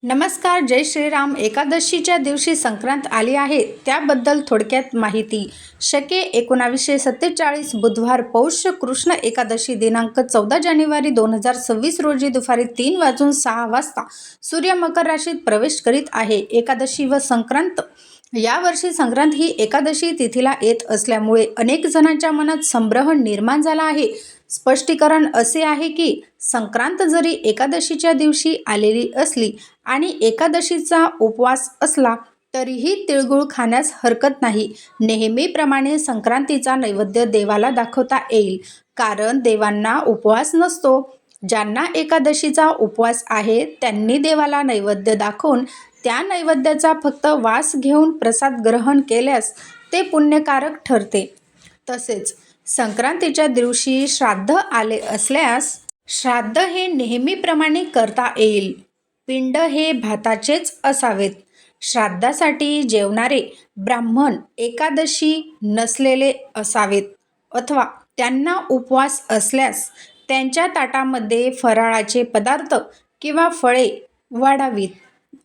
नमस्कार, जय श्रीराम. एकादशीच्या दिवशी संक्रांत आली आहे, त्याबद्दल थोडक्यात माहिती. शके 1947 बुधवार पौष कृष्ण एकादशी दिनांक 14 जानेवारी 2026 रोजी दुपारी 3:06 सूर्य मकर राशीत प्रवेश करीत आहे. एकादशी व संक्रांत. यावर्षी संक्रांत ही एकादशी तिथीला येत असल्यामुळे अनेक जणांच्या मनात संभ्रम निर्माण झाला आहे. स्पष्टीकरण असे आहे की संक्रांत जरी एकादशीच्या दिवशी आलेली असली आणि एकादशीचा उपवास असला तरीही तिळगुळ खाण्यास हरकत नाही. नेहमीप्रमाणे संक्रांतीचा नैवेद्य देवाला दाखवता येईल, कारण देवांना उपवास नसतो. ज्यांना एकादशीचा उपवास आहे त्यांनी देवाला नैवेद्य दाखवून त्या नैवेद्याचा फक्त वास घेऊन प्रसाद ग्रहण केल्यास ते पुण्यकारक ठरते. तसेच संक्रांतीच्या दिवशी श्राद्ध आले असल्यास श्राद्ध हे नेहमीप्रमाणे करता येईल. पिंड हे भाताचेच असावेत. श्राद्धासाठी जेवणारे ब्राह्मण एकादशी नसलेले असावेत अथवा त्यांना उपवास असल्यास त्यांच्या ताटामध्ये फराळाचे पदार्थ किंवा फळे वाढावीत.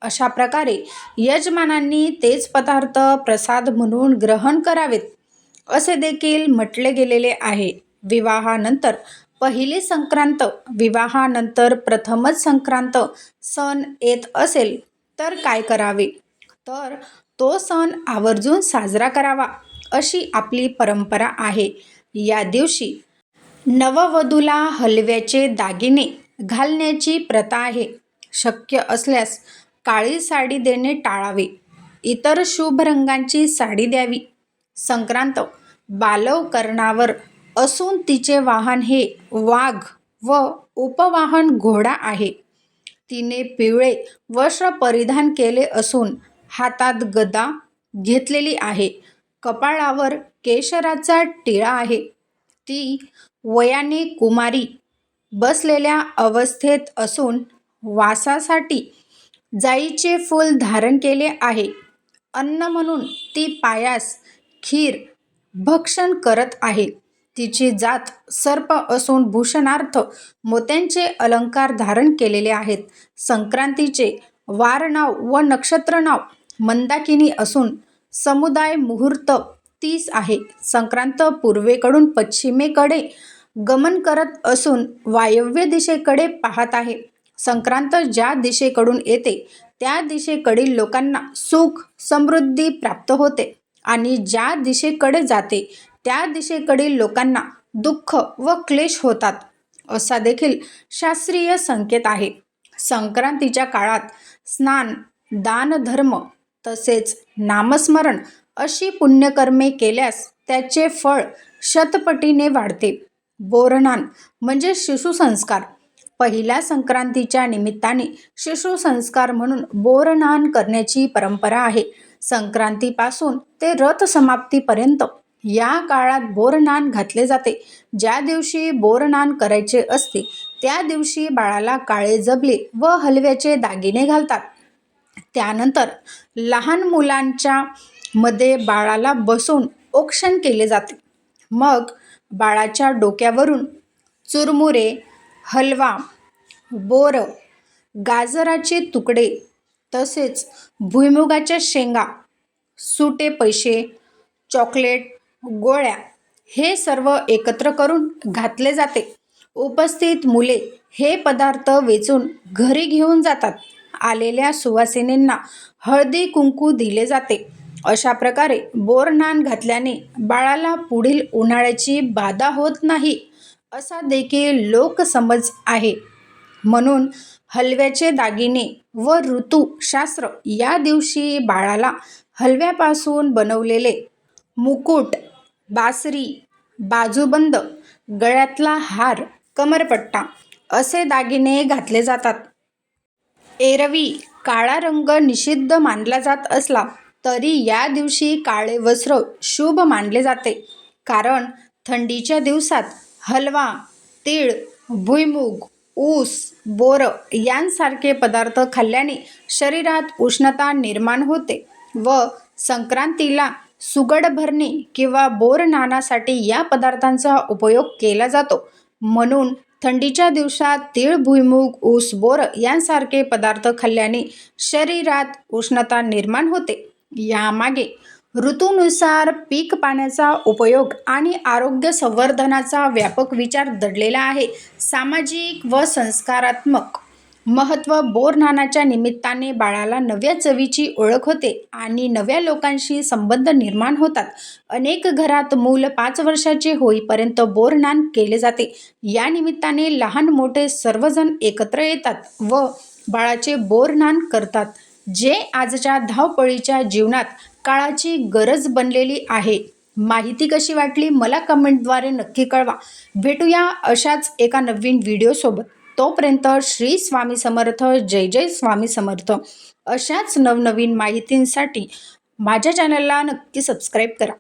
अशा प्रकारे यजमानांनी तेच पदार्थ प्रसाद म्हणून ग्रहण करावेत, असे देखील म्हटले गेलेले आहे. विवाहानंतर पहिली संक्रांत, विवाहानंतर प्रथमच संक्रांत सण येत असेल तर काय करावे? तर तो सण आवर्जून साजरा करावा, अशी आपली परंपरा आहे. या दिवशी नववधूला हलव्याचे दागिने घालण्याची प्रथा आहे. शक्य असल्यास काळी साडी देणे टाळावे, इतर शुभ रंगांची साडी द्यावी. संक्रांत बालवकरणावर असून तिचे वाहन हे वाघ व उपवाहन घोडा आहे. तिने पिवळे वस्त्र परिधान केले असून हातात गदा घेतलेली आहे. कपाळावर केशराचा टिळा आहे. ती वयाने कुमारी बसलेल्या अवस्थेत असून वासासाठी जाईचे फूल धारण केले आहे. अन्न म्हणून ती पायास खीर भक्षण करत आहे. तिची जात सर्प असून भूषणार्थ मोत्यांचे अलंकार धारण केलेले आहेत. संक्रांतीचे वार नाव व नक्षत्र नाव मंदाकिनी असून समुदाय मुहूर्त 30 आहे. संक्रांत पूर्वेकडून पश्चिमेकडे गमन करत असून वायव्य दिशेकडे पाहत आहे. संक्रांत ज्या दिशेकडून येते त्या दिशेकडील लोकांना सुख समृद्धी प्राप्त होते आणि ज्या दिशेकडे जाते त्या दिशेकडील लोकांना दुःख व क्लेश होतात, असा देखील शास्त्रीय संकेत आहे. संक्रांतीच्या काळात स्नान, दानधर्म तसेच नामस्मरण अशी पुण्यकर्मे केल्यास त्याचे फळ शतपटीने वाढते. बोरनान म्हणजे शिशुसंस्कार. पहिल्या संक्रांतीच्या निमित्ताने शिशुसंस्कार म्हणून बोरनान करण्याची परंपरा आहे. संक्रांतीपासून ते रथ समाप्तीपर्यंत या काळात बोरनान घातले जाते. ज्या दिवशी बोरनान करायचे असते त्या दिवशी बाळाला काळे जबले व हलव्याचे दागिने घालतात. त्यानंतर लहान मुलांच्या मध्ये बाळाला बसवून औक्षण केले जाते. मग बाळाच्या डोक्यावरून चुरमुरे, हलवा, बोर, गाजराचे तुकडे तसेच भुईमुगाच्या शेंगा, सुटे पैसे, चॉकलेट, गोळ्या हे सर्व एकत्र करून घातले जाते. उपस्थित मुले हे पदार्थ वेचून घरी घेऊन जातात. आलेल्या सुवासिनींना हळदी कुंकू दिले जाते. अशा प्रकारे बोरनान घातल्याने बाळाला पुढील उन्हाळ्याची बाधा होत नाही, असा देखील लोकसमज आहे. म्हणून हलव्याचे दागिने व ऋतुशास्त्र या दिवशी बाळाला हलव्यापासून बनवलेले मुकुट, बासरी, बाजूबंद, गळ्यातला हार, कमरपट्टा असे दागिने घातले जातात. एरवी काळा रंग निषिद्ध मानला जात असला तरी या दिवशी काळे वस्त्र शुभ मानले जाते, कारण थंडीच्या दिवसात हलवा, तीळ, भुईमूग, ऊस, बोर यांसारखे पदार्थ खाल्ल्याने शरीरात उष्णता निर्माण होते व संक्रांतीला सुगड भरणे किंवा बोरनानासाठी या पदार्थांचा उपयोग केला जातो. म्हणून थंडीच्या दिवसात तीळ, भुईमूग, ऊस, बोर यांसारखे पदार्थ खाल्ल्याने शरीरात उष्णता निर्माण होते. यामागे ऋतूनुसार पीक पाण्याचा उपयोग आणि आरोग्य संवर्धनाचा व्यापक विचार दडलेला आहे. सामाजिक व संस्कारात्मक महत्त्व बोरनानाच्या निमित्ताने बाळाला नव्या चवीची ओळख होते आणि नव्या लोकांशी संबंध निर्माण होतात. अनेक घरात मूल 5 वर्षाचे होईपर्यंत बोरनान केले जाते. या निमित्ताने लहान मोठे सर्वजण एकत्र येतात व बाळाचे बोरनान करतात, जे आजच्या धावपळीच्या जीवनात काळाची गरज बनलेली आहे. माहिती कशी वाटली मला कमेंटद्वारे नक्की कळवा. भेटूया अशाच एका नवीन व्हिडिओसोबत. तोपर्यंत श्री स्वामी समर्थ. जय जय स्वामी समर्थ. अशाच नवनवीन माहितींसाठी माझ्या चॅनलला नक्की सबस्क्राईब करा.